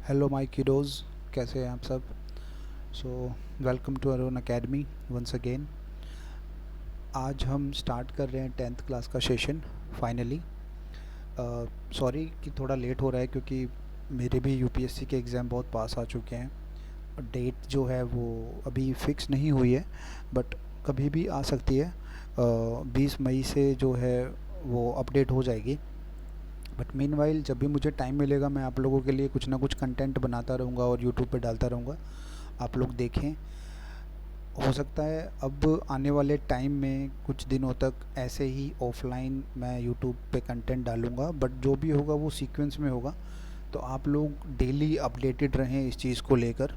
Hello my किडोज़, कैसे हैं आप सब। So welcome to Arun academy once again. आज हम स्टार्ट कर रहे हैं 10th क्लास का सेशन फाइनली। सॉरी कि थोड़ा लेट हो रहा है क्योंकि मेरे भी यूपीएससी के एग्ज़ाम बहुत पास आ चुके हैं। डेट जो है वो अभी फ़िक्स नहीं हुई है, बट कभी भी आ सकती है। 20 मई से जो है वो अपडेट हो जाएगी। बट मीनवाइल जब भी मुझे टाइम मिलेगा मैं आप लोगों के लिए कुछ ना कुछ कंटेंट बनाता रहूँगा और यूट्यूब पे डालता रहूँगा, आप लोग देखें। हो सकता है अब आने वाले टाइम में कुछ दिनों तक ऐसे ही ऑफलाइन मैं यूट्यूब पे कंटेंट डालूँगा, बट जो भी होगा वो सीक्वेंस में होगा, तो आप लोग डेली अपडेटेड रहें इस चीज़ को लेकर।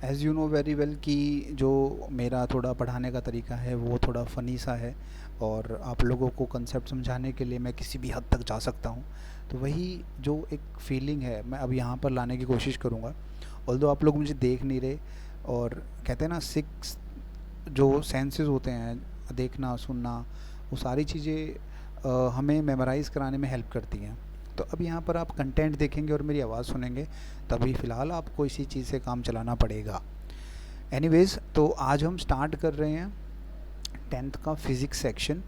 As you know very well कि जो मेरा थोड़ा पढ़ाने का तरीका है वो थोड़ा फ़नी सा है, और आप लोगों को कंसेप्ट समझाने के लिए मैं किसी भी हद तक जा सकता हूँ। तो वही जो एक फीलिंग है मैं अब यहाँ पर लाने की कोशिश करूँगा। ऑल्दो आप लोग मुझे देख नहीं रहे, और कहते हैं ना सिक्स जो सेंसेस होते हैं, देखना सुनना, वो सारी चीज़ें हमें मेमोराइज़ कराने में हेल्प करती हैं। तो अब यहाँ पर आप कंटेंट देखेंगे और मेरी आवाज़ सुनेंगे, तभी फ़िलहाल आपको इसी चीज़ से काम चलाना पड़ेगा। एनीवेज़, तो आज हम स्टार्ट कर रहे हैं 10th का फिज़िक्स सेक्शन,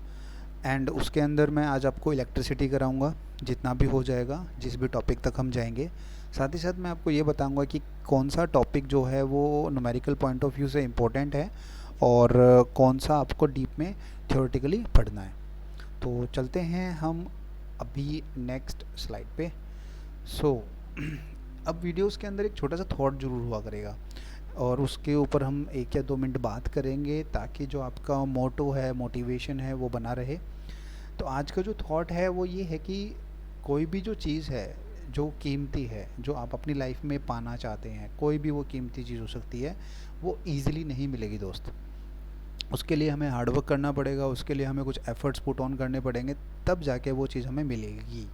एंड उसके अंदर मैं आज आपको इलेक्ट्रिसिटी कराऊंगा जितना भी हो जाएगा, जिस भी टॉपिक तक हम जाएंगे। साथ ही साथ मैं आपको ये बताऊंगा कि कौन सा टॉपिक जो है वो न्यूमेरिकल पॉइंट ऑफ व्यू से इम्पोर्टेंट है, और कौन सा आपको डीप में थ्योरेटिकली पढ़ना है। तो चलते हैं हम अभी नेक्स्ट स्लाइड पे। सो अब वीडियोस के अंदर एक छोटा सा थॉट जरूर हुआ करेगा, और उसके ऊपर हम 1 या 2 मिनट बात करेंगे ताकि जो आपका मोटो है, मोटिवेशन है, वो बना रहे। तो आज का जो थॉट है वो ये है कि कोई भी जो चीज़ है जो कीमती है, जो आप अपनी लाइफ में पाना चाहते हैं, कोई भी वो कीमती चीज़ हो सकती है, वो ईज़िली नहीं मिलेगी दोस्त। उसके लिए हमें हार्डवर्क करना पड़ेगा, उसके लिए हमें कुछ एफ़र्ट्स पुट ऑन करने पड़ेंगे, तब जाके वो चीज़ हमें मिलेगी।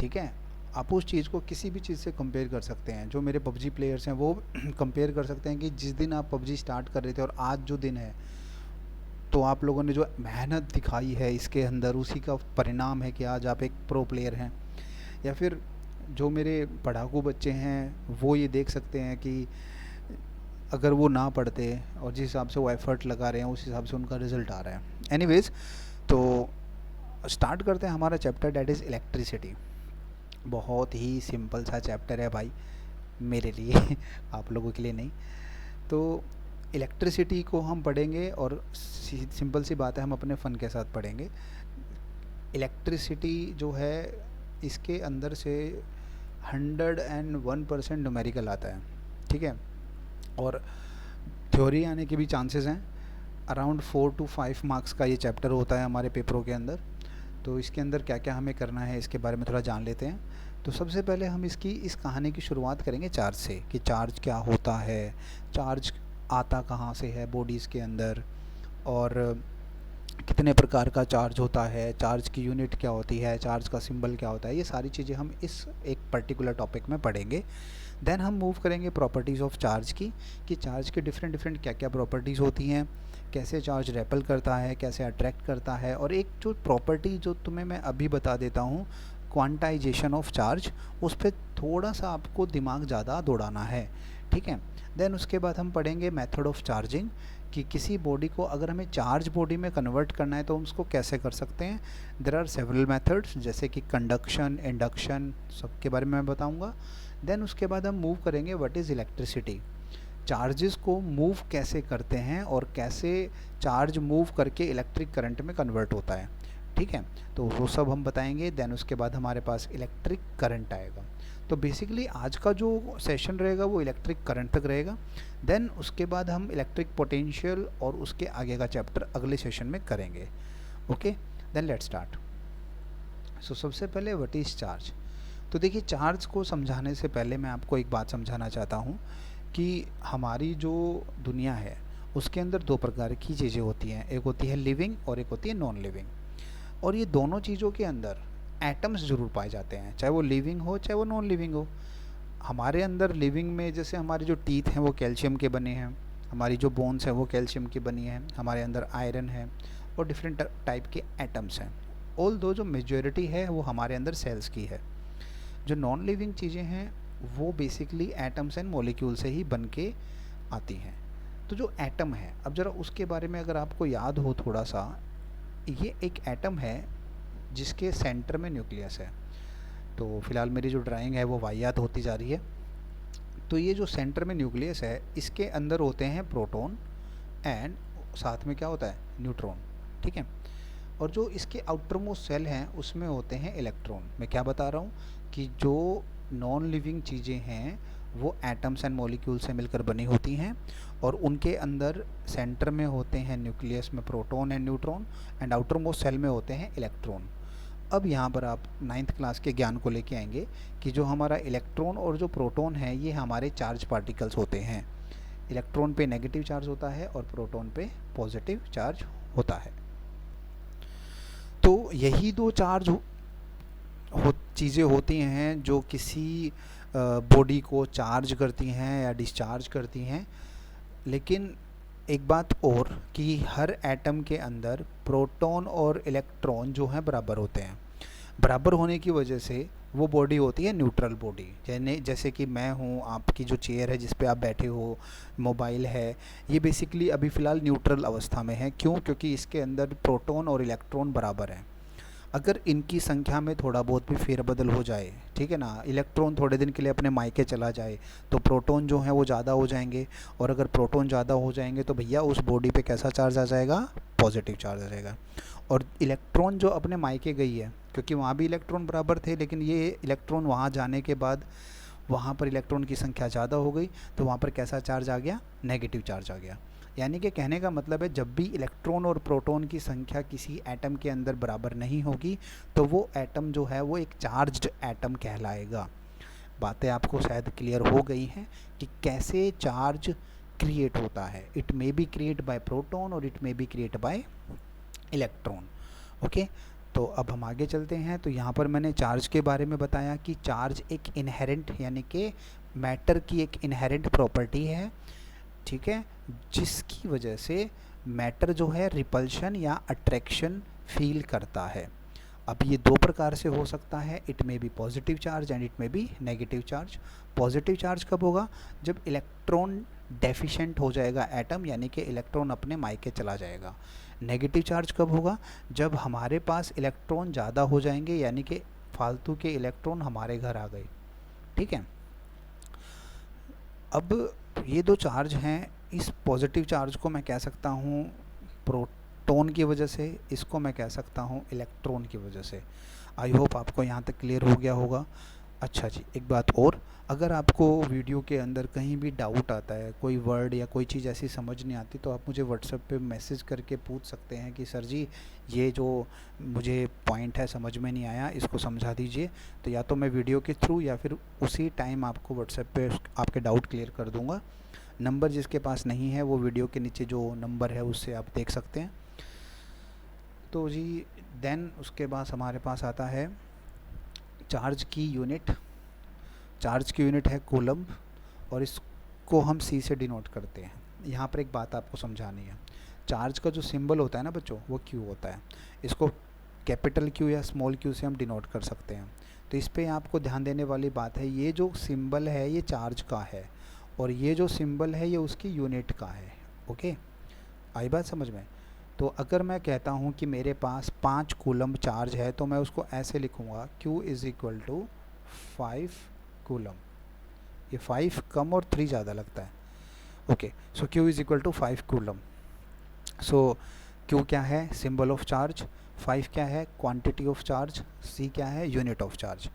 ठीक है। आप उस चीज़ को किसी भी चीज़ से कंपेयर कर सकते हैं। जो मेरे पबजी प्लेयर्स हैं वो कंपेयर कर सकते हैं कि जिस दिन आप पबजी स्टार्ट कर रहे थे और आज जो दिन है, तो आप लोगों ने जो मेहनत दिखाई है इसके अंदर, उसी का परिणाम है कि आज आप एक प्रो प्लेयर हैं। या फिर जो मेरे पढ़ाकू बच्चे हैं वो ये देख सकते हैं कि अगर वो ना पढ़ते और जिस हिसाब से वो एफ़र्ट लगा रहे हैं उस हिसाब से उनका रिज़ल्ट आ रहा है। एनीवेज़, तो स्टार्ट करते हैं हमारा चैप्टर, डैट इज़ इलेक्ट्रिसिटी। बहुत ही सिंपल सा चैप्टर है भाई, मेरे लिए आप लोगों के लिए नहीं। तो इलेक्ट्रिसिटी को हम पढ़ेंगे, और सिंपल सी बात है, हम अपने फ़न के साथ पढ़ेंगे। इलेक्ट्रिसिटी जो है इसके अंदर से 101% न्यूमेरिकल आता है। ठीक है। और थ्योरी आने के भी चांसेस हैं। अराउंड 4 to 5 मार्क्स का ये चैप्टर होता है हमारे पेपरों के अंदर। तो इसके अंदर क्या क्या हमें करना है इसके बारे में थोड़ा जान लेते हैं। तो सबसे पहले हम इस कहानी की शुरुआत करेंगे चार्ज से, कि चार्ज क्या होता है, चार्ज आता कहाँ से है बॉडीज़ के अंदर, और कितने प्रकार का चार्ज होता है, चार्ज की यूनिट क्या होती है, चार्ज का सिंबल क्या होता है। ये सारी चीज़ें हम इस एक पर्टिकुलर टॉपिक में पढ़ेंगे। देन हम मूव करेंगे प्रॉपर्टीज़ ऑफ चार्ज की, कि चार्ज की डिफरेंट डिफरेंट क्या क्या प्रॉपर्टीज़ होती हैं, कैसे चार्ज रेपल करता है, कैसे अट्रैक्ट करता है, और एक जो प्रॉपर्टी जो तुम्हें मैं अभी बता देता हूँ, क्वांटाइजेशन ऑफ चार्ज, उस पर थोड़ा सा आपको दिमाग ज़्यादा दौड़ाना है। ठीक है। देन उसके बाद हम पढ़ेंगे मेथड ऑफ चार्जिंग, कि किसी बॉडी को अगर हमें चार्ज बॉडी में कन्वर्ट करना है तो हम उसको कैसे कर सकते हैं। देर आर सेवरल मेथड्स, जैसे कि कंडक्शन, इंडक्शन, सबके बारे में मैं बताऊँगा। देन उसके बाद हम मूव करेंगे व्हाट इज़ इलेक्ट्रिसिटी, चार्जेस को मूव कैसे करते हैं और कैसे चार्ज मूव करके इलेक्ट्रिक करंट में कन्वर्ट होता है। ठीक है। तो वो सब हम बताएंगे। देन उसके बाद हमारे पास इलेक्ट्रिक करंट आएगा। तो बेसिकली आज का जो सेशन रहेगा वो इलेक्ट्रिक करंट तक रहेगा। देन उसके बाद हम इलेक्ट्रिक पोटेंशियल और उसके आगे का चैप्टर अगले सेशन में करेंगे। Okay, then let's start. So सबसे पहले व्हाट इज़ चार्ज। तो देखिए, चार्ज को समझाने से पहले मैं आपको एक बात समझाना चाहता हूँ कि हमारी जो दुनिया है उसके अंदर दो प्रकार की चीज़ें होती हैं, एक होती है लिविंग और एक होती है नॉन लिविंग। और ये दोनों चीज़ों के अंदर एटम्स ज़रूर पाए जाते हैं, चाहे वो लिविंग हो चाहे वो नॉन लिविंग हो। हमारे अंदर लिविंग में जैसे हमारे जो टीथ हैं वो कैल्शियम के बने हैं, हमारी जो बोन्स हैं वो कैल्शियम की बनी हैं, हमारे अंदर आयरन है, और डिफरेंट टाइप के एटम्स हैं। ऑल दो जो मेजॉरिटी है वो हमारे अंदर सेल्स की है। जो नॉन लिविंग चीज़ें हैं वो बेसिकली एटम्स एंड मॉलिक्यूल से ही बन के आती हैं। तो जो एटम है, अब ज़रा उसके बारे में अगर आपको याद हो थोड़ा सा, ये एक एटम है जिसके सेंटर में न्यूक्लियस है। तो फिलहाल मेरी जो ड्राइंग है वो वाहियात होती जा रही है। तो ये जो सेंटर में न्यूक्लियस है, इसके अंदर होते हैं प्रोटॉन एंड साथ में क्या होता है, न्यूट्रॉन, ठीक है। और जो इसके आउटर मोस्ट सेल हैं उसमें होते हैं इलेक्ट्रॉन। मैं क्या बता रहा हूँ कि जो नॉन लिविंग चीज़ें हैं वो एटम्स एंड मॉलिक्यूल से मिलकर बनी होती हैं, और उनके अंदर सेंटर में होते हैं न्यूक्लियस में proton and neutron, and outermost shell में होते हैं इलेक्ट्रॉन। अब यहाँ पर आप 9th क्लास के ज्ञान को लेके आएंगे कि जो हमारा इलेक्ट्रॉन और जो प्रोटॉन है ये हमारे चार्ज पार्टिकल्स होते हैं। इलेक्ट्रॉन पे नेगेटिव चार्ज होता है और प्रोटॉन पे पॉजिटिव चार्ज होता है। तो यही दो चार्ज चीज़ें होती हैं जो किसी बॉडी को चार्ज करती हैं या डिस्चार्ज करती हैं। लेकिन एक बात और कि हर एटम के अंदर प्रोटॉन और इलेक्ट्रॉन जो हैं बराबर होते हैं। बराबर होने की वजह से वो बॉडी होती है न्यूट्रल बॉडी। जैसे कि मैं हूँ, आपकी जो चेयर है जिस पे आप बैठे हो, मोबाइल है, ये बेसिकली अभी फ़िलहाल न्यूट्रल अवस्था में है। क्यों? क्योंकि इसके अंदर प्रोटॉन और इलेक्ट्रॉन बराबर हैं। अगर इनकी संख्या में थोड़ा बहुत भी फेरबदल हो जाए, ठीक है ना, इलेक्ट्रॉन थोड़े दिन के लिए अपने मायके चला जाए तो प्रोटॉन जो है वो ज़्यादा हो जाएंगे, और अगर प्रोटॉन ज़्यादा हो जाएंगे तो भैया उस बॉडी पे कैसा चार्ज आ जाएगा, पॉजिटिव चार्ज आ जाएगा। और इलेक्ट्रॉन जो अपने मायके गई है, क्योंकि वहाँ भी इलेक्ट्रॉन बराबर थे, लेकिन ये इलेक्ट्रॉन वहाँ जाने के बाद वहाँ पर इलेक्ट्रॉन की संख्या ज़्यादा हो गई तो वहाँ पर कैसा चार्ज आ गया, नेगेटिव चार्ज आ गया। यानी कि कहने का मतलब है जब भी इलेक्ट्रॉन और प्रोटॉन की संख्या किसी एटम के अंदर बराबर नहीं होगी तो वो एटम जो है वो एक चार्ज्ड एटम कहलाएगा। बातें आपको शायद क्लियर हो गई हैं कि कैसे चार्ज क्रिएट होता है। It may be create by proton और it may be create by electron. Okay, तो अब हम आगे चलते हैं। तो यहाँ पर मैंने चार्ज के बारे में बताया कि चार्ज एक इनहेरेंट यानी कि मैटर की एक इनहेरेंट प्रॉपर्टी है, ठीक है, जिसकी वजह से मैटर जो है रिपल्शन या अट्रैक्शन फील करता है। अब ये दो प्रकार से हो सकता है, it may B positive charge and it may B negative charge. Positive charge कब होगा? जब इलेक्ट्रॉन डेफिशिएंट हो जाएगा एटम, यानी कि इलेक्ट्रॉन अपने मायके चला जाएगा। नेगेटिव चार्ज कब होगा? जब हमारे पास इलेक्ट्रॉन ज़्यादा हो जाएंगे, यानी कि फालतू के इलेक्ट्रॉन हमारे घर आ गए, ठीक है। अब ये दो चार्ज हैं, इस पॉजिटिव चार्ज को मैं कह सकता हूँ प्रोटॉन की वजह से, इसको मैं कह सकता हूँ इलेक्ट्रॉन की वजह से। आई होप आपको यहाँ तक क्लियर हो गया होगा। अच्छा जी, एक बात और, अगर आपको वीडियो के अंदर कहीं भी डाउट आता है, कोई वर्ड या कोई चीज़ ऐसी समझ नहीं आती, तो आप मुझे व्हाट्सएप पे मैसेज करके पूछ सकते हैं कि सर जी ये जो मुझे पॉइंट है समझ में नहीं आया, इसको समझा दीजिए। तो या तो मैं वीडियो के थ्रू या फिर उसी टाइम आपको व्हाट्सएप पे आपके डाउट क्लियर कर दूँगा। नंबर जिसके पास नहीं है वो वीडियो के नीचे जो नंबर है उससे आप देख सकते हैं। तो जी देन उसके बाद हमारे पास आता है चार्ज की यूनिट। चार्ज की यूनिट है कूलम्ब, और इसको हम सी से डिनोट करते हैं। यहाँ पर एक बात आपको समझानी है, चार्ज का जो सिंबल होता है ना बच्चों, वो क्यू होता है। इसको कैपिटल क्यू या स्मॉल क्यू से हम डिनोट कर सकते हैं। तो इस पर आपको ध्यान देने वाली बात है, ये जो सिंबल है ये चार्ज का है, और ये जो सिंबल है ये उसकी यूनिट का है। ओके, आई बात समझ में? तो अगर मैं कहता हूँ कि मेरे पास 5 कूलम्ब चार्ज है तो मैं उसको ऐसे लिखूँगा, Q is equal to 5 coulomb. ये 5 कम और 3 ज़्यादा लगता है। Okay, so Q is equal to 5 coulomb. So Q क्या है? Symbol of charge. 5 क्या है? Quantity of charge. C क्या है? Unit of charge.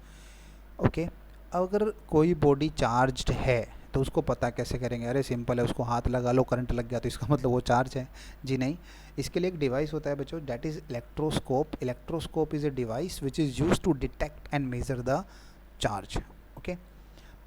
ओके, अगर कोई बॉडी चार्ज्ड है तो उसको पता कैसे करेंगे? अरे सिंपल है, उसको हाथ लगा लो, करंट लग गया तो इसका मतलब वो चार्ज है। जी नहीं, इसके लिए एक डिवाइस होता है बच्चों, that is electroscope. Electroscope is a device which is use to detect and measure the charge. Okay,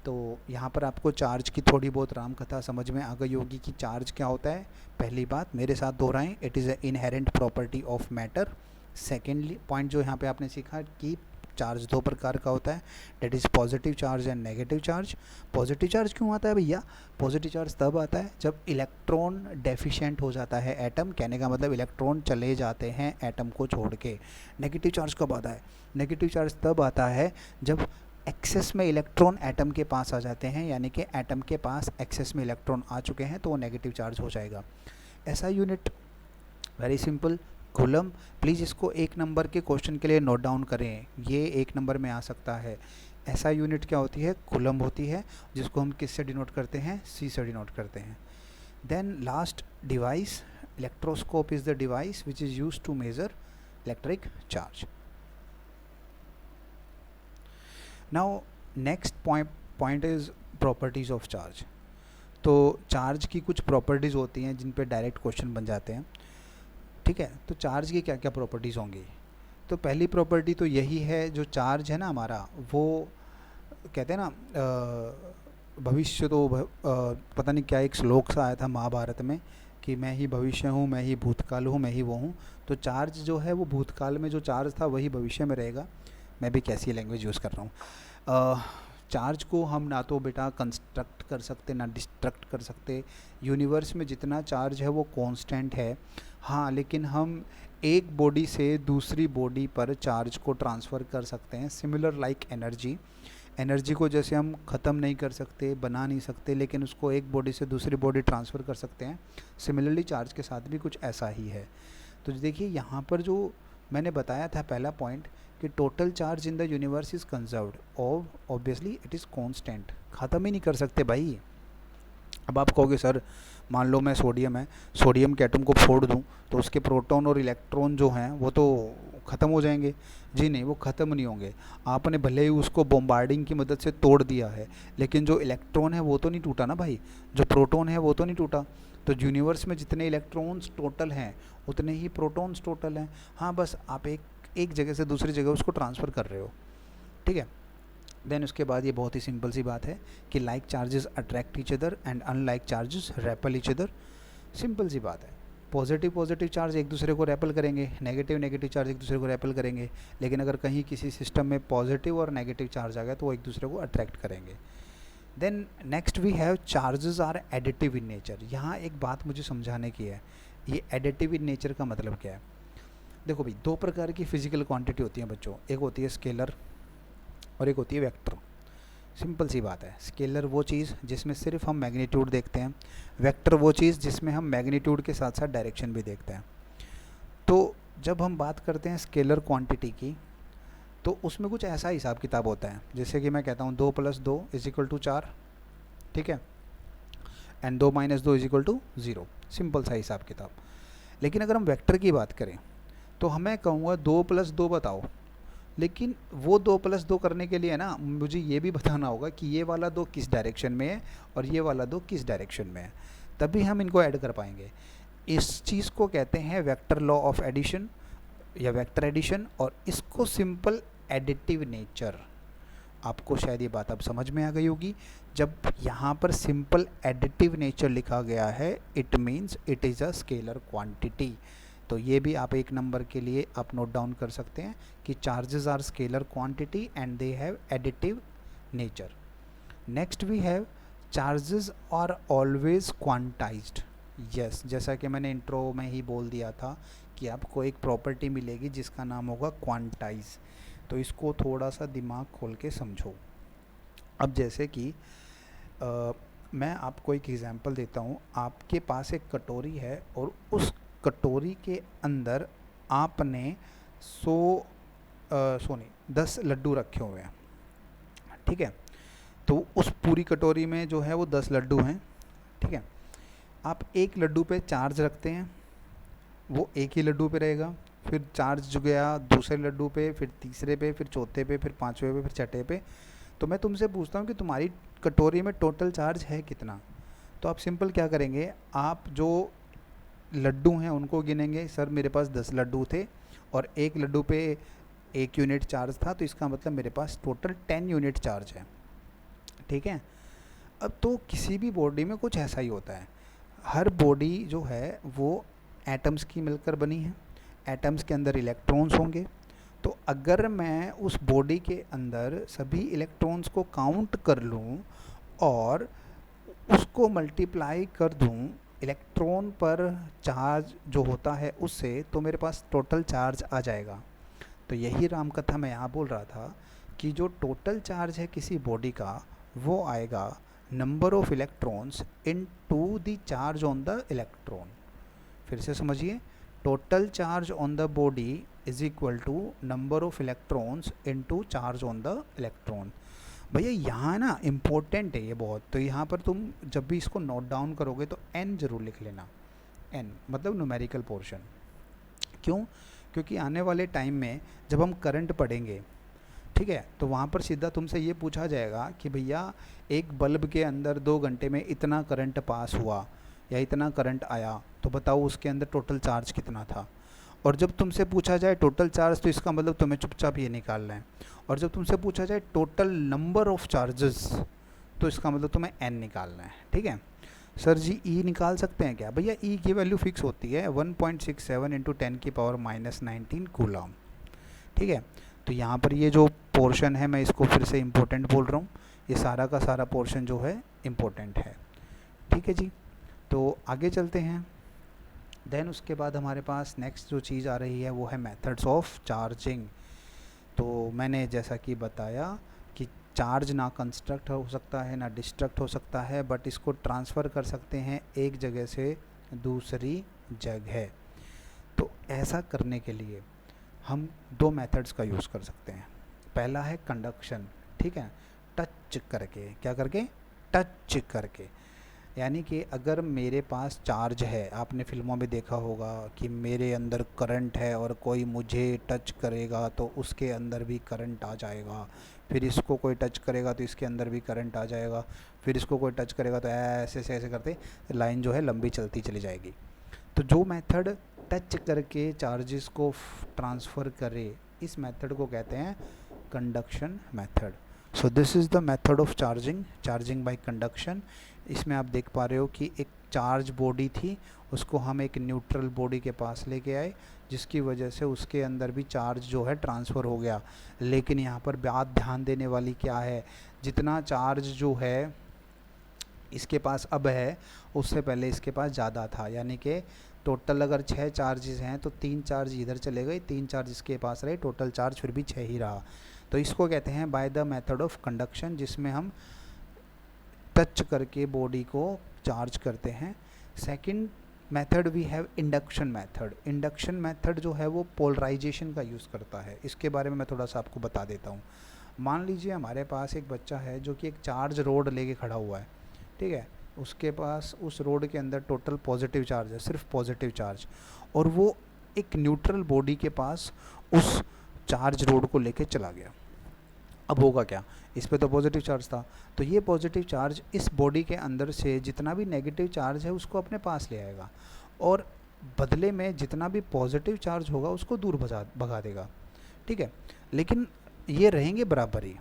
तो यहाँ पर आपको चार्ज की थोड़ी बहुत राम कथा समझ में आ गई होगी कि चार्ज क्या होता है। पहली बात मेरे साथ दोहराएं, it is a inherent property of matter. Secondly point जो यहाँ पे आपने सीखा कि चार्ज दो प्रकार का होता है, that is positive charge and negative charge. Positive charge क्यों आता है भैया? पॉजिटिव चार्ज तब आता है जब इलेक्ट्रॉन डेफिशिएंट हो जाता है एटम, कहने का मतलब इलेक्ट्रॉन चले जाते हैं एटम को छोड़ के। नेगेटिव चार्ज कब आता है? नेगेटिव चार्ज तब आता है जब एक्सेस में इलेक्ट्रॉन एटम के पास आ जाते हैं, यानी कि एटम के पास एक्सेस में इलेक्ट्रॉन आ चुके हैं तो वो नेगेटिव चार्ज हो जाएगा। ऐसा unit very simple, coulomb. Please इसको एक नंबर के क्वेश्चन के लिए नोट डाउन करें, ये एक नंबर में आ सकता है। ऐसा यूनिट क्या होती है? कूलम होती है, जिसको हम किससे डिनोट करते हैं? सी से डिनोट करते हैं। Then last device, electroscope is the device which is used to measure electric charge. Now next point is properties of charge. तो चार्ज की कुछ प्रॉपर्टीज़ होती हैं जिन पे डायरेक्ट क्वेश्चन बन जाते हैं, ठीक है। तो चार्ज की क्या क्या प्रॉपर्टीज़ होंगी? तो पहली प्रॉपर्टी तो यही है, जो चार्ज है ना हमारा, वो कहते हैं ना भविष्य तो पता नहीं क्या एक श्लोक सा आया था महाभारत में कि मैं ही भविष्य हूँ, मैं ही भूतकाल हूँ, मैं ही वो हूँ। तो चार्ज जो है वो भूतकाल में जो चार्ज था वही भविष्य में रहेगा। मैं भी कैसी लैंग्वेज यूज़ कर रहा हूँ। चार्ज को हम ना तो बेटा कंस्ट्रक्ट कर सकते ना डिस्ट्रक्ट कर सकते। यूनिवर्स में जितना चार्ज है वो कांस्टेंट है, हाँ, लेकिन हम एक बॉडी से दूसरी बॉडी पर चार्ज को ट्रांसफ़र कर सकते हैं। सिमिलर लाइक एनर्जी को जैसे हम ख़त्म नहीं कर सकते, बना नहीं सकते, लेकिन उसको एक बॉडी से दूसरी बॉडी ट्रांसफ़र कर सकते हैं। सिमिलरली चार्ज के साथ भी कुछ ऐसा ही है। तो देखिए यहाँ पर जो मैंने बताया था पहला पॉइंट कि total charge in the universe is conserved, obviously it is constant, ख़त्म ही नहीं कर सकते भाई। अब आप कहोगे सर मान लो मैं सोडियम है, सोडियम के एटम को फोड़ दूं तो उसके प्रोटॉन और इलेक्ट्रॉन जो हैं वो तो ख़त्म हो जाएंगे। जी नहीं, वो ख़त्म नहीं होंगे। आपने भले ही उसको बॉम्बार्डिंग की मदद से तोड़ दिया है, लेकिन जो इलेक्ट्रॉन है वो तो नहीं टूटा ना भाई, जो प्रोटॉन है वो तो नहीं टूटा। तो यूनिवर्स में जितने इलेक्ट्रॉन्स टोटल हैं उतने ही प्रोटॉन्स टोटल हैं। हाँ, बस आप एक जगह से दूसरी जगह उसको ट्रांसफ़र कर रहे हो, ठीक है। देन उसके बाद ये बहुत ही सिंपल सी बात है कि like charges attract each other and unlike charges repel each other. Simple सी बात है, पॉजिटिव चार्ज एक दूसरे को रेपल करेंगे, नेगेटिव चार्ज एक दूसरे को रेपल करेंगे, लेकिन अगर कहीं किसी सिस्टम में पॉजिटिव और नेगेटिव चार्ज आ गया तो वो एक दूसरे को अट्रैक्ट करेंगे। Then next we have charges are additive in nature. यहाँ एक बात मुझे समझाने की है, ये एडिटिव इन नेचर का मतलब क्या है? देखो भाई, दो प्रकार की फिजिकल क्वांटिटी होती हैं बच्चों, एक होती है स्केलर और एक होती है वेक्टर। सिंपल सी बात है, स्केलर वो चीज़ जिसमें सिर्फ हम मैग्नीट्यूड देखते हैं, वेक्टर वो चीज़ जिसमें हम मैग्नीट्यूड के साथ साथ डायरेक्शन भी देखते हैं। तो जब हम बात करते हैं स्केलर क्वांटिटी की, तो उसमें कुछ ऐसा हिसाब किताब होता है, जैसे कि मैं कहता हूँ 2 + 2 = 4, ठीक है, एंड 2 - 2 = 0। सिंपल सा हिसाब किताब। लेकिन अगर हम वेक्टर की बात करें तो हमें कहूँगा 2 + 2 बताओ, लेकिन वो 2 + 2 करने के लिए ना मुझे ये भी बताना होगा कि ये वाला 2 किस डायरेक्शन में है और ये वाला 2 किस डायरेक्शन में है, तभी हम इनको ऐड कर पाएंगे। इस चीज़ को कहते हैं वेक्टर लॉ ऑफ एडिशन या वेक्टर एडिशन, और इसको सिंपल एडिटिव नेचर। आपको शायद ये बात अब समझ में आ गई होगी। जब यहाँ पर सिंपल एडिटिव नेचर लिखा गया है, it means it is a scalar quantity. तो ये भी आप एक नंबर के लिए आप नोट डाउन कर सकते हैं कि charges are scalar quantity and they have additive nature. Next we have charges are always quantized. Yes, जैसा कि मैंने इंट्रो में ही बोल दिया था कि आपको एक प्रॉपर्टी मिलेगी जिसका नाम होगा क्वांटाइज। तो इसको थोड़ा सा दिमाग खोल के समझो। अब जैसे कि मैं आपको एक एग्जांपल देता हूँ। आपके पास एक कटोरी है और उस कटोरी के अंदर आपने 10 लड्डू रखे हुए हैं, ठीक है। तो उस पूरी कटोरी में जो है वो 10 लड्डू हैं, ठीक है। आप एक लड्डू पे चार्ज रखते हैं, वो एक ही लड्डू पे रहेगा, फिर चार्ज जो गया दूसरे लड्डू पे, फिर तीसरे पे, फिर चौथे पे, फिर पाँचवें पे, फिर छठे पे। तो मैं तुमसे पूछता हूँ कि तुम्हारी कटोरी में टोटल चार्ज है कितना? तो आप सिंपल क्या करेंगे, आप जो लड्डू हैं उनको गिनेंगे। सर मेरे पास 10 लड्डू थे और एक लड्डू पे 1 यूनिट चार्ज था, तो इसका मतलब मेरे पास टोटल 10 यूनिट चार्ज है, ठीक है। अब तो किसी भी बॉडी में कुछ ऐसा ही होता है। हर बॉडी जो है वो एटम्स की मिलकर बनी है, एटम्स के अंदर इलेक्ट्रॉन्स होंगे। तो अगर मैं उस बॉडी के अंदर सभी इलेक्ट्रॉन्स को काउंट कर लूँ और उसको मल्टीप्लाई कर दूँ इलेक्ट्रॉन पर चार्ज जो होता है उससे, तो मेरे पास टोटल चार्ज आ जाएगा। तो यही राम कथा मैं यहाँ बोल रहा था कि जो टोटल चार्ज है किसी बॉडी का वो आएगा number of electrons into the charge on the electron. फिर से समझिए, total charge on the body is equal to number of electrons into charge on the electron. भैया यहाँ ना इम्पोर्टेंट है ये बहुत, तो यहाँ पर तुम जब भी इसको नोट डाउन करोगे तो n जरूर लिख लेना, n मतलब न्यूमेरिकल पोर्शन। क्यों? क्योंकि आने वाले टाइम में जब हम करंट पढ़ेंगे, ठीक है, तो वहाँ पर सीधा तुमसे ये पूछा जाएगा कि भैया एक बल्ब के अंदर 2 घंटे में इतना करंट पास हुआ या इतना करंट आया, तो बताओ उसके अंदर टोटल चार्ज कितना था। और जब तुमसे पूछा जाए टोटल चार्ज, तो इसका मतलब तुम्हें चुपचाप ये निकालना है। और जब तुमसे पूछा जाए टोटल नंबर ऑफ चार्जेस, तो इसका मतलब तुम्हें n निकालना है। ठीक है सर जी, E निकाल सकते हैं क्या? भैया E की वैल्यू फिक्स होती है 1.67 इंटू 10⁻⁻19 कूलम। ठीक है, तो यहाँ पर ये जो पोर्शन है मैं इसको फिर से इम्पोर्टेंट बोल रहा हूँ, ये सारा का सारा पोर्शन जो है इम्पोर्टेंट है। ठीक है जी, तो आगे चलते हैं। देन उसके बाद हमारे पास नेक्स्ट जो चीज़ आ रही है वो है मेथड्स ऑफ चार्जिंग। तो मैंने जैसा कि बताया कि चार्ज ना कंस्ट्रक्ट हो सकता है ना डिस्ट्रक्ट हो सकता है, बट इसको ट्रांसफ़र कर सकते हैं एक जगह से दूसरी जगह। तो ऐसा करने के लिए हम 2 मेथड्स का यूज़ कर सकते हैं। पहला है कंडक्शन, ठीक है, टच करके। क्या करके? टच करके। यानी कि अगर मेरे पास चार्ज है, आपने फिल्मों में देखा होगा कि मेरे अंदर करंट है और कोई मुझे टच करेगा तो उसके अंदर भी करंट आ जाएगा, फिर इसको कोई टच करेगा तो इसके अंदर भी करंट आ जाएगा, फिर इसको कोई टच करेगा तो ऐसे से ऐसे करते लाइन जो है लंबी चलती चली जाएगी। तो जो मेथड टच करके चार्जेस को ट्रांसफ़र करे, इस मेथड को कहते हैं conduction method. So this is the method of charging by conduction. इसमें आप देख पा रहे हो कि एक चार्ज बॉडी थी, उसको हम एक न्यूट्रल बॉडी के पास लेके आए, जिसकी वजह से उसके अंदर भी चार्ज जो है ट्रांसफ़र हो गया। लेकिन यहाँ पर बात ध्यान देने वाली क्या है, जितना चार्ज जो है इसके पास अब है, उससे पहले इसके पास ज़्यादा था। यानी कि टोटल अगर 6 चार्जेस हैं तो 3 चार्ज इधर चले गए, 3 चार्ज इसके पास रहे, टोटल चार्ज फिर भी 6 ही रहा। तो इसको कहते हैं by the method of conduction, जिसमें हम टच करके बॉडी को चार्ज करते हैं। Second method we have induction method. Induction method जो है वो पोलराइजेशन का यूज़ करता है। इसके बारे में मैं थोड़ा सा आपको बता देता हूँ। मान लीजिए हमारे पास एक बच्चा है जो कि एक चार्ज रोड लेके खड़ा हुआ है, ठीक है, उसके पास उस रोड के अंदर टोटल पॉजिटिव चार्ज है, सिर्फ पॉजिटिव चार्ज, और वो एक न्यूट्रल बॉडी के पास उस चार्ज रोड को लेके चला गया। अब होगा क्या, इस पे तो पॉजिटिव चार्ज था, तो ये पॉजिटिव चार्ज इस बॉडी के अंदर से जितना भी नेगेटिव चार्ज है उसको अपने पास ले आएगा, और बदले में जितना भी पॉजिटिव चार्ज होगा उसको दूर भगा देगा। ठीक है, लेकिन ये रहेंगे बराबर ही,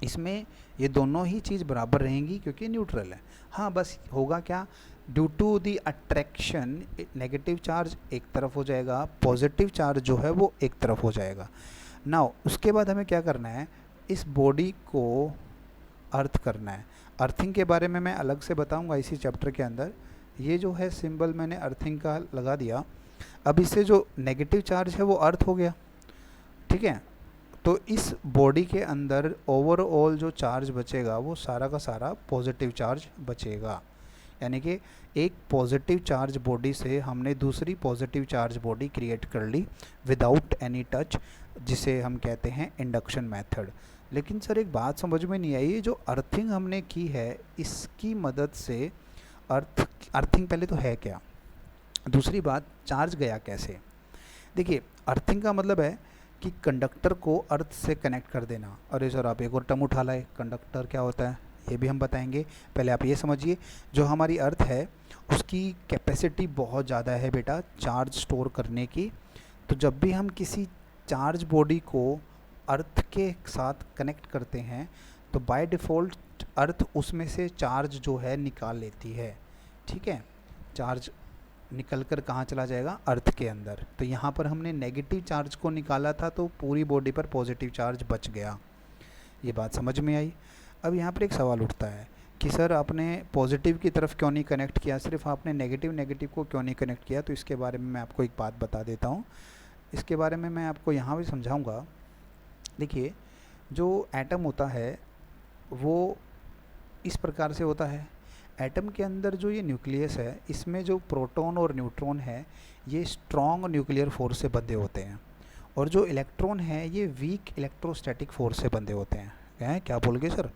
इसमें ये दोनों ही चीज़ बराबर रहेंगी क्योंकि न्यूट्रल है। हाँ, बस होगा क्या, due to the attraction negative charge एक तरफ हो जाएगा, पॉजिटिव चार्ज जो है वो एक तरफ हो जाएगा। नाउ उसके बाद हमें क्या करना है, इस बॉडी को अर्थ करना है। अर्थिंग के बारे में मैं अलग से बताऊंगा इसी चैप्टर के अंदर। ये जो है सिंबल मैंने अर्थिंग का लगा दिया। अब इससे जो नेगेटिव चार्ज है वो अर्थ हो गया, ठीक है, तो इस बॉडी के अंदर ओवरऑल जो चार्ज बचेगा वो सारा का सारा पॉजिटिव चार्ज बचेगा। यानी कि एक पॉजिटिव चार्ज बॉडी से हमने दूसरी पॉजिटिव चार्ज बॉडी क्रिएट कर ली विदाउट एनी टच, जिसे हम कहते हैं इंडक्शन मेथड। लेकिन सर एक बात समझ में नहीं आई, ये जो अर्थिंग हमने की है इसकी मदद से अर्थिंग पहले तो है क्या, दूसरी बात चार्ज गया कैसे। देखिए, अर्थिंग का मतलब है कि कंडक्टर को अर्थ से कनेक्ट कर देना। अरे सर आप एक और टर्म उठा लाए, कंडक्टर क्या होता है ये भी हम बताएंगे। पहले आप ये समझिए, जो हमारी अर्थ है उसकी कैपेसिटी बहुत ज़्यादा है बेटा चार्ज स्टोर करने की। तो जब भी हम किसी चार्ज बॉडी को अर्थ के साथ कनेक्ट करते हैं तो बाय डिफ़ॉल्ट अर्थ उसमें से चार्ज जो है निकाल लेती है। ठीक है, चार्ज निकल कर कहाँ चला जाएगा, अर्थ के अंदर। तो यहाँ पर हमने नेगेटिव चार्ज को निकाला था तो पूरी बॉडी पर पॉजिटिव चार्ज बच गया। ये बात समझ में आई। अब यहाँ पर एक सवाल उठता है कि सर आपने पॉजिटिव की तरफ क्यों नहीं कनेक्ट किया, सिर्फ आपने नेगेटिव को क्यों नहीं कनेक्ट किया। तो इसके बारे में मैं आपको एक बात बता देता हूँ, इसके बारे में मैं आपको यहाँ भी समझाऊँगा। देखिए, जो एटम होता है वो इस प्रकार से होता है। एटम के अंदर जो ये न्यूक्लियस है, इसमें जो प्रोटॉन और न्यूट्रॉन है ये स्ट्रॉन्ग न्यूक्लियर फोर्स से बंधे होते हैं, और जो इलेक्ट्रॉन है ये वीक इलेक्ट्रोस्टैटिक फोर्स से बंधे होते हैं। क्या बोल गए सर?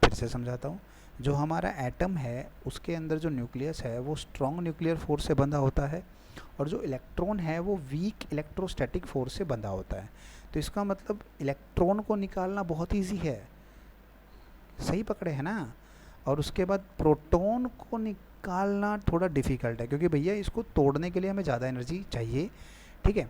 फिर से समझाता हूँ। जो हमारा एटम है उसके अंदर जो न्यूक्लियस है वो स्ट्रॉन्ग न्यूक्लियर फोर्स से बंधा होता है, और जो इलेक्ट्रॉन है वो वीक इलेक्ट्रोस्टैटिक फोर्स से बंधा होता है। तो इसका मतलब इलेक्ट्रॉन को निकालना बहुत ईजी है, सही पकड़े है ना। और उसके बाद प्रोटॉन को निकालना थोड़ा डिफ़िकल्ट है, क्योंकि भैया इसको तोड़ने के लिए हमें ज़्यादा एनर्जी चाहिए, ठीक है।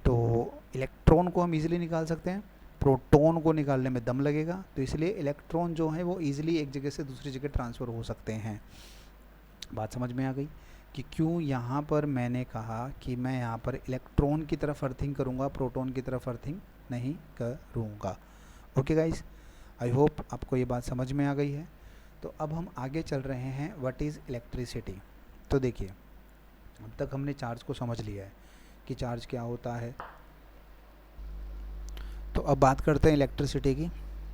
तो इलेक्ट्रॉन को हम इजीली निकाल सकते हैं, प्रोटॉन को निकालने में दम लगेगा, तो इसलिए इलेक्ट्रॉन जो है वो इजीली एक जगह से दूसरी जगह ट्रांसफ़र हो सकते हैं। बात समझ में आ गई कि क्यों यहाँ पर मैंने कहा कि मैं यहाँ पर इलेक्ट्रॉन की तरफ अर्थिंग करूँगा, प्रोटॉन की तरफ अर्थिंग नहीं करूँगा। ओके गाइस, आई होप आपको ये बात समझ में आ गई है। तो अब हम आगे चल रहे हैं, व्हाट इज़ इलेक्ट्रिसिटी। तो देखिए, अब तक हमने चार्ज को समझ लिया है कि चार्ज क्या होता है। तो अब बात करते हैं इलेक्ट्रिसिटी की।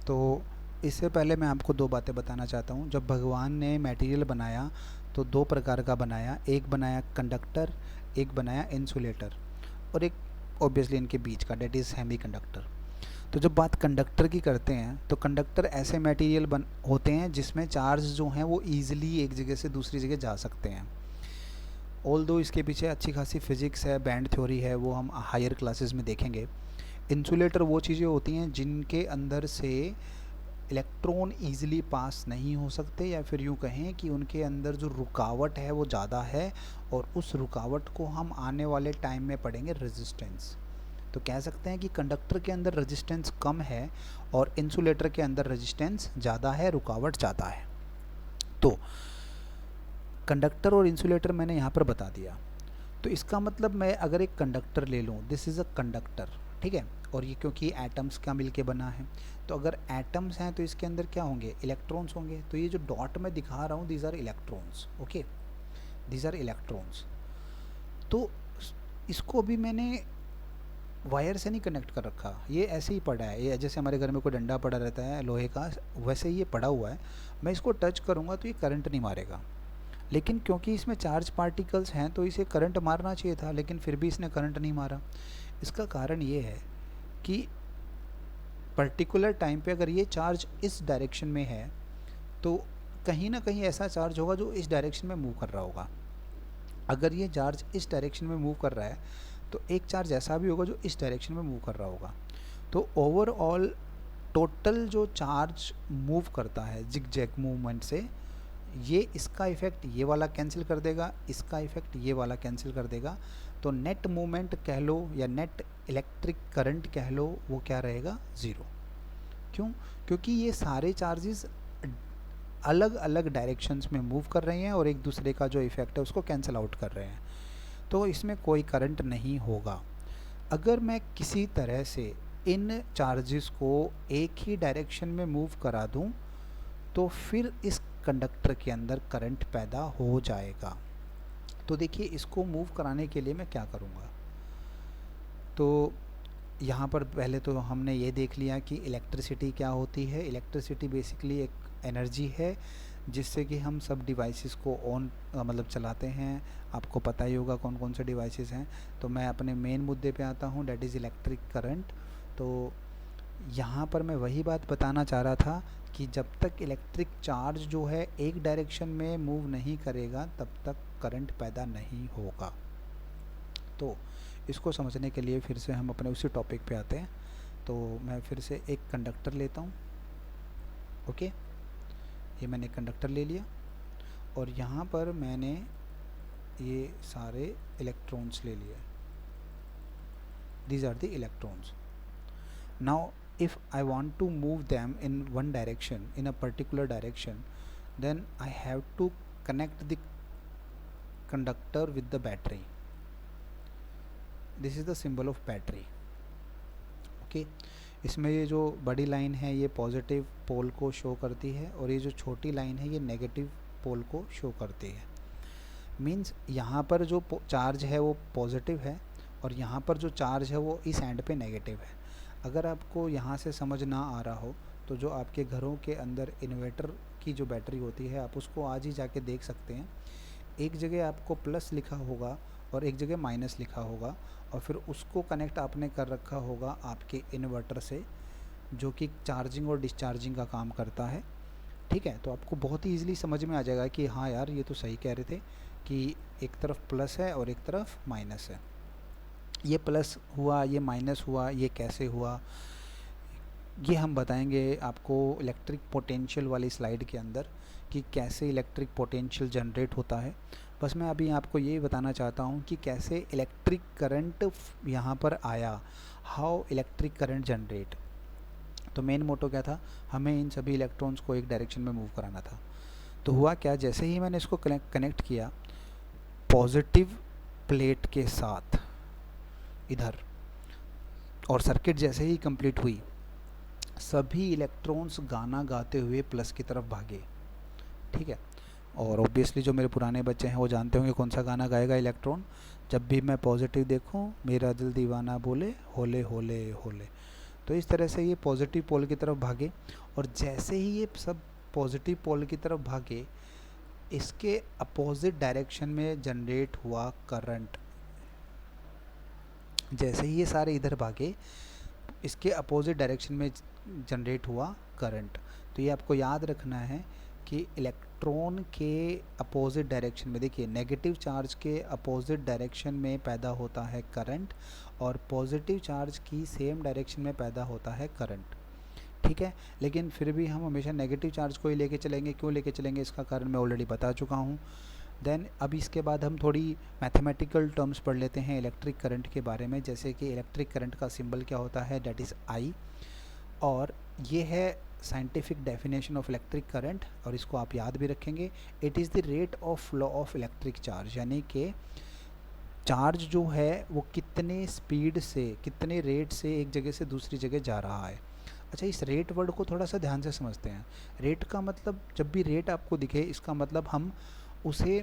तो इससे पहले मैं आपको दो बातें बताना चाहता हूँ। जब भगवान ने मटेरियल बनाया तो दो प्रकार का बनाया, एक बनाया कंडक्टर, एक बनाया इंसुलेटर, और एक ऑब्वियसली इनके बीच का, डेट इज़ सेमी कंडक्टर। तो जब बात कंडक्टर की करते हैं तो कंडक्टर ऐसे मटेरियल होते हैं जिसमें चार्ज जो हैं वो ईजिली एक जगह से दूसरी जगह जा सकते हैं। ऑल दो इसके पीछे अच्छी खासी फिजिक्स है, बैंड थ्योरी है, वो हम हायर क्लासेस में देखेंगे। इंसुलेटर वो चीज़ें होती हैं जिनके अंदर से इलेक्ट्रॉन ईजिली पास नहीं हो सकते, या फिर यूँ कहें कि उनके अंदर जो रुकावट है वो ज़्यादा है, और उस रुकावट को हम आने वाले टाइम में पढ़ेंगे रेजिस्टेंस। तो कह सकते हैं कि कंडक्टर के अंदर रेजिस्टेंस कम है और इंसुलेटर के अंदर रेजिस्टेंस ज़्यादा है, रुकावट ज़्यादा है। तो कंडक्टर और इंसुलेटर मैंने यहाँ पर बता दिया। तो इसका मतलब मैं अगर एक कंडक्टर ले लूँ, दिस इज़ अ कंडक्टर, ठीक है, और ये क्योंकि एटम्स का मिलके बना है, तो अगर एटम्स हैं तो इसके अंदर क्या होंगे? इलेक्ट्रॉन्स होंगे। तो ये जो डॉट मैं दिखा रहा हूँ, these are electrons, okay, these are electrons. तो इसको भी मैंने वायर से नहीं कनेक्ट कर रखा, ये ऐसे ही पड़ा है। ये जैसे हमारे घर में कोई डंडा पड़ा रहता है लोहे का, वैसे ही ये पड़ा हुआ है। मैं इसको टच करूँगा तो ये करंट नहीं मारेगा, लेकिन क्योंकि इसमें चार्ज पार्टिकल्स हैं तो इसे करंट मारना चाहिए था, लेकिन फिर भी इसने करंट नहीं मारा। इसका कारण ये है कि पर्टिकुलर टाइम पे अगर ये चार्ज इस डायरेक्शन में है तो कहीं ना कहीं ऐसा चार्ज होगा जो इस डायरेक्शन में मूव कर रहा होगा। अगर ये चार्ज इस डायरेक्शन में मूव कर रहा है तो एक चार्ज ऐसा भी होगा जो इस डायरेक्शन में मूव कर रहा होगा। तो ओवरऑल टोटल जो चार्ज मूव करता है जिग-जैग मूवमेंट से, ये इसका इफ़ेक्ट ये वाला कैंसिल कर देगा, इसका इफ़ेक्ट ये वाला कैंसिल कर देगा। तो नेट मूवमेंट कह लो या नेट इलेक्ट्रिक करंट कह लो, वो क्या रहेगा? ज़ीरो। क्यों? क्योंकि ये सारे चार्जेस अलग अलग डायरेक्शंस में मूव कर रहे हैं और एक दूसरे का जो इफ़ेक्ट है उसको कैंसिल आउट कर रहे हैं, तो इसमें कोई करंट नहीं होगा। अगर मैं किसी तरह से इन चार्जेस को एक ही डायरेक्शन में मूव करा दूं तो फिर इस कंडक्टर के अंदर करंट पैदा हो जाएगा। तो देखिए, इसको मूव कराने के लिए मैं क्या करूँगा। तो यहाँ पर पहले तो हमने ये देख लिया कि इलेक्ट्रिसिटी क्या होती है। इलेक्ट्रिसिटी बेसिकली एक एनर्जी है जिससे कि हम सब डिवाइसेस को ऑन मतलब चलाते हैं। आपको पता ही होगा कौन कौन से डिवाइसेस हैं। तो मैं अपने मेन मुद्दे पे आता हूँ, डेट इज़ इलेक्ट्रिक करंट। तो यहाँ पर मैं वही बात बताना चाह रहा था कि जब तक इलेक्ट्रिक चार्ज जो है एक डायरेक्शन में मूव नहीं करेगा तब तक करंट पैदा नहीं होगा। तो इसको समझने के लिए फिर से हम अपने उसी टॉपिक पे आते हैं। तो मैं फिर से एक कंडक्टर लेता हूँ, ओके, ये मैंने कंडक्टर ले लिया और यहाँ पर मैंने ये सारे इलेक्ट्रॉन्स ले लिए। these are the electrons. Now if I want to move them in one direction, in a particular direction, then I have to connect the conductor with the battery. This is the symbol of battery. Okay, इसमें ये जो बड़ी line है ये positive पोल को show करती है और ये जो छोटी लाइन है ये नेगेटिव पोल को शो करती है। मीन्स यहाँ पर जो चार्ज है वो पॉजिटिव है और यहाँ पर जो चार्ज है वो इस एंड पे नेगेटिव है। अगर आपको यहाँ से समझ ना आ रहा हो तो जो आपके घरों के अंदर इन्वर्टर की जो बैटरी होती है आप उसको आज ही जाके देख सकते हैं। एक जगह आपको प्लस लिखा होगा और एक जगह माइनस लिखा होगा, और फिर उसको कनेक्ट आपने कर रखा होगा आपके इन्वर्टर से, जो कि चार्जिंग और डिस्चार्जिंग का काम करता है। ठीक है, तो आपको बहुत ही ईजिली समझ में आ जाएगा कि हाँ यार ये तो सही कह रहे थे कि एक तरफ प्लस है और एक तरफ माइनस है। ये प्लस हुआ, ये माइनस हुआ, ये कैसे हुआ, ये हम बताएंगे आपको इलेक्ट्रिक पोटेंशियल वाली स्लाइड के अंदर कि कैसे इलेक्ट्रिक पोटेंशियल जनरेट होता है। बस मैं अभी आपको ये बताना चाहता हूँ कि कैसे इलेक्ट्रिक करंट यहाँ पर आया, हाउ इलेक्ट्रिक करंट जनरेट। तो मेन मोटो क्या था, हमें इन सभी इलेक्ट्रॉन्स को एक डायरेक्शन में मूव कराना था। तो हुआ क्या, जैसे ही मैंने इसको कनेक्ट किया पॉजिटिव प्लेट के साथ इधर, और सर्किट जैसे ही कंप्लीट हुई, सभी इलेक्ट्रॉन्स गाना गाते हुए प्लस की तरफ भागे। ठीक है, और ऑब्वियसली जो मेरे पुराने बच्चे हैं वो जानते होंगे कौन सा गाना गाएगा इलेक्ट्रॉन, जब भी मैं पॉजिटिव देखूं मेरा दिल दीवाना बोले होले होले होले। तो इस तरह से ये पॉजिटिव पोल की तरफ भागे, और जैसे ही ये सब पॉजिटिव पोल की तरफ भागे इसके अपोजिट डायरेक्शन में जनरेट हुआ करंट। जैसे ही ये सारे इधर भागे इसके अपोजिट डायरेक्शन में जनरेट हुआ करंट। तो ये आपको याद रखना है कि इलेक्ट्रॉन के अपोजिट डायरेक्शन में, देखिए नेगेटिव चार्ज के अपोजिट डायरेक्शन में पैदा होता है करंट, और पॉजिटिव चार्ज की सेम डायरेक्शन में पैदा होता है करंट। ठीक है, लेकिन फिर भी हम हमेशा नेगेटिव चार्ज को ही लेके चलेंगे। क्यों लेके चलेंगे इसका कारण मैं ऑलरेडी बता चुका हूँ। देन अब इसके बाद हम थोड़ी मैथमेटिकल टर्म्स पढ़ लेते हैं इलेक्ट्रिक करंट के बारे में, जैसे कि इलेक्ट्रिक करंट का सिंबल क्या होता है, डेट इज़ आई, और ये है scientific definition of electric current, और इसको आप याद भी रखेंगे। It is the rate of law of electric charge, यानी कि चार्ज जो है वो कितने स्पीड से, कितने रेट से एक जगह से दूसरी जगह जा रहा है। अच्छा, इस रेट वर्ड को थोड़ा सा ध्यान से समझते हैं। रेट का मतलब, जब भी रेट आपको दिखे इसका मतलब हम उसे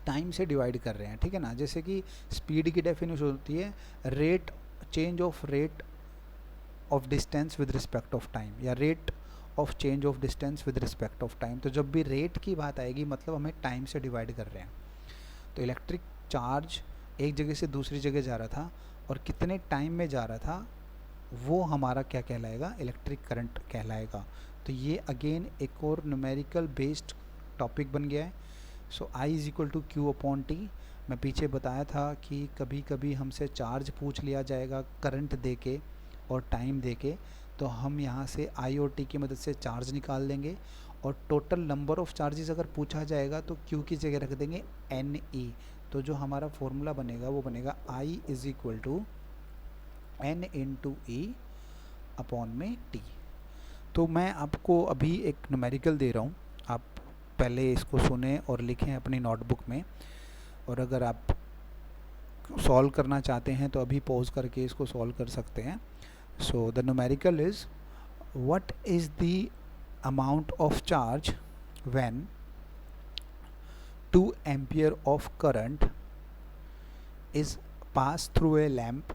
टाइम से डिवाइड कर रहे हैं। ठीक है ना, जैसे कि स्पीड की डेफिनेशन होती है rate, change of rate of distance with respect of time, या rate of change of distance with respect of time. तो जब भी रेट की बात आएगी मतलब हमें टाइम से डिवाइड कर रहे हैं। तो इलेक्ट्रिक चार्ज एक जगह से दूसरी जगह जा रहा था और कितने टाइम में जा रहा था वो हमारा क्या कहलाएगा, इलेक्ट्रिक करंट कहलाएगा। तो ये अगेन एक और न्यूमेरिकल बेस्ड टॉपिक बन गया है। So I is equal to Q upon T. मैं पीछे बताया था कि कभी कभी हमसे चार्ज पूछ लिया जाएगा करंट दे के और टाइम दे के, तो हम यहाँ से I और T की मदद से चार्ज निकाल देंगे, और टोटल नंबर ऑफ़ चार्जेस अगर पूछा जाएगा तो Q की जगह रख देंगे NE। तो जो हमारा फॉर्मूला बनेगा वो बनेगा I is equal to N into E upon में T। तो मैं आपको अभी एक न्यूमेरिकल दे रहा हूँ, आप पहले इसको सुने और लिखें अपनी नोटबुक में, और अगर आप सॉल्व करना चाहते हैं तो अभी पॉज करके इसको सॉल्व कर सकते हैं। So the numerical is, what is the amount of charge when 2 ampere of current is passed through a lamp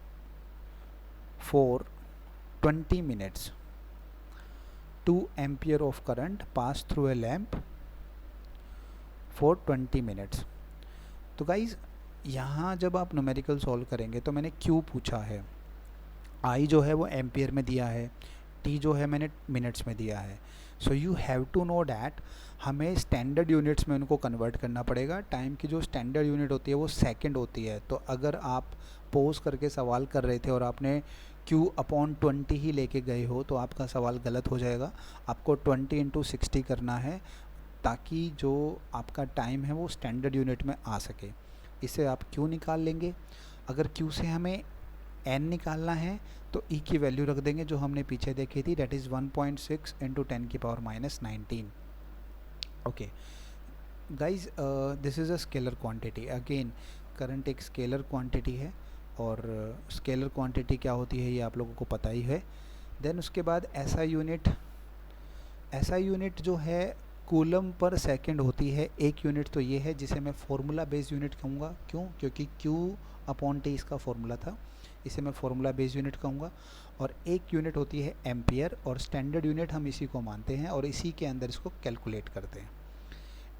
for 20 minutes. 2 ampere of current passed through a lamp for 20 minutes. तो guys यहाँ जब आप numerical solve करेंगे तो मैंने Q पूछा है, I जो है वो एम्पियर में दिया है, T जो है मैंने मिनट्स में दिया है। So you have to know that हमें स्टैंडर्ड यूनिट्स में उनको कन्वर्ट करना पड़ेगा। टाइम की जो स्टैंडर्ड यूनिट होती है वो सेकंड होती है। तो अगर आप पोज करके सवाल कर रहे थे और आपने Q अपॉन 20 ही लेके गए हो तो आपका सवाल गलत हो जाएगा। आपको 20 इंटू 60 करना है ताकि जो आपका टाइम है वो स्टैंडर्ड यूनिट में आ सके। इससे आप Q निकाल लेंगे। अगर Q से हमें N निकालना है तो E की वैल्यू रख देंगे जो हमने पीछे देखी थी, डेट इज़ 1.6 इंटू 10 की power minus 19। Okay guys, this is a scalar quantity. Again current एक स्केलर क्वांटिटी है, और स्केलर क्वांटिटी क्या होती है ये आप लोगों को पता ही है। देन उसके बाद SI यूनिट जो है कूलम पर सेकंड होती है। एक यूनिट तो ये है जिसे मैं फार्मूला बेस्ड यूनिट कहूँगा। क्यों? क्योंकि Q अपॉन T इसका फार्मूला था, इसे मैं फार्मूला बेस्ड यूनिट कहूँगा। और एक यूनिट होती है एम्पियर, और स्टैंडर्ड यूनिट हम इसी को मानते हैं और इसी के अंदर इसको कैलकुलेट करते हैं।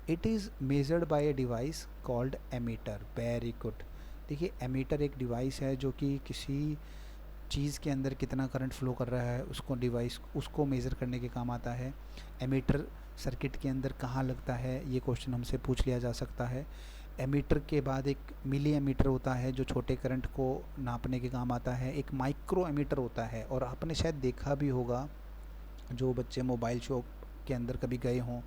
It is measured by a device called ammeter. Very good. देखिए एमीटर एक डिवाइस है जो कि किसी चीज़ के अंदर कितना करंट फ्लो कर रहा है उसको मेज़र करने के काम आता है। एमीटर सर्किट के अंदर कहाँ लगता है, ये क्वेश्चन हमसे पूछ लिया जा सकता है। एमीटर के बाद एक मिली एमीटर होता है जो छोटे करंट को नापने के काम आता है। एक माइक्रो एमीटर होता है, और आपने शायद देखा भी होगा जो बच्चे मोबाइल शॉप के अंदर कभी गए हों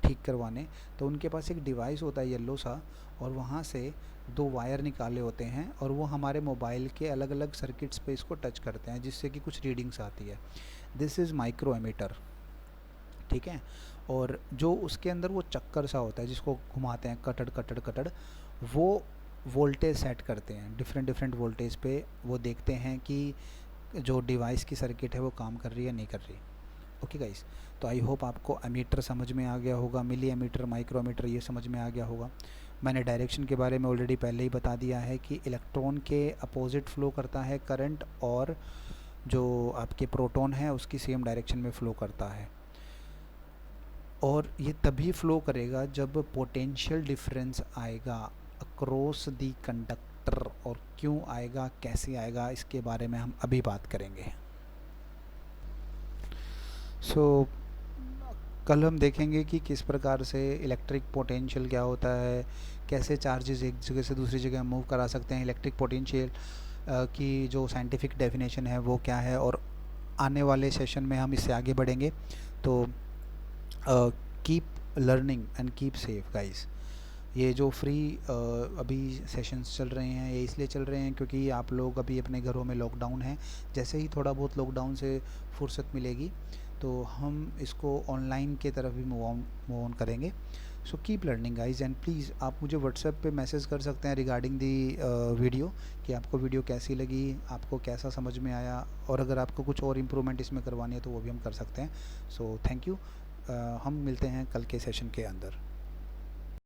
ठीक करवाने, तो उनके पास एक डिवाइस होता है येलो सा, और वहाँ से 2 वायर निकाले होते हैं और वो हमारे मोबाइल के अलग अलग सर्किट्स पे इसको टच करते हैं जिससे कि कुछ रीडिंग्स आती है। दिस इज़ माइक्रो एमीटर, ठीक है। और जो उसके अंदर वो चक्कर सा होता है जिसको घुमाते हैं कटड़ कटड़ कटड़, वो वोल्टेज सेट करते हैं डिफरेंट डिफरेंट वोल्टेज पे। वो देखते हैं कि जो डिवाइस की सर्किट है वो काम कर रही है नहीं कर रही। ओके गाइस, तो आई होप आपको एमीटर समझ में आ गया होगा, मिली एमीटर, माइक्रोमीटर ये समझ में आ गया होगा। मैंने डायरेक्शन के बारे में ऑलरेडी पहले ही बता दिया है कि इलेक्ट्रॉन के अपोजिट फ्लो करता है करंट, और जो आपके प्रोटॉन है उसकी सेम डायरेक्शन में फ़्लो करता है। और ये तभी फ्लो करेगा जब पोटेंशियल डिफरेंस आएगा अक्रॉस दी कंडक्टर, और क्यों आएगा, कैसे आएगा, इसके बारे में हम अभी बात करेंगे। सो कल हम देखेंगे कि किस प्रकार से इलेक्ट्रिक पोटेंशियल क्या होता है, कैसे चार्जेस एक जगह से दूसरी जगह मूव करा सकते हैं, इलेक्ट्रिक पोटेंशियल की जो साइंटिफिक डेफिनेशन है वो क्या है, और आने वाले सेशन में हम इससे आगे बढ़ेंगे। तो keep learning and keep safe guys. ये जो फ्री अभी सेशंस चल रहे हैं ये इसलिए चल रहे हैं क्योंकि आप लोग अभी अपने घरों में लॉकडाउन है। जैसे ही थोड़ा बहुत लॉकडाउन से फुर्सत मिलेगी तो हम इसको ऑनलाइन के तरफ भी मूव ऑन करेंगे। So keep learning guys, and please आप मुझे व्हाट्सएप पे मैसेज कर सकते हैं रिगार्डिंग दी वीडियो कि आपको वीडियो कैसी लगी, आपको कैसा समझ में आया, और अगर आपको कुछ और इम्प्रूवमेंट इसमें करवानी है तो वो भी हम कर सकते हैं। So thank you. हम मिलते हैं कल के सेशन के अंदर।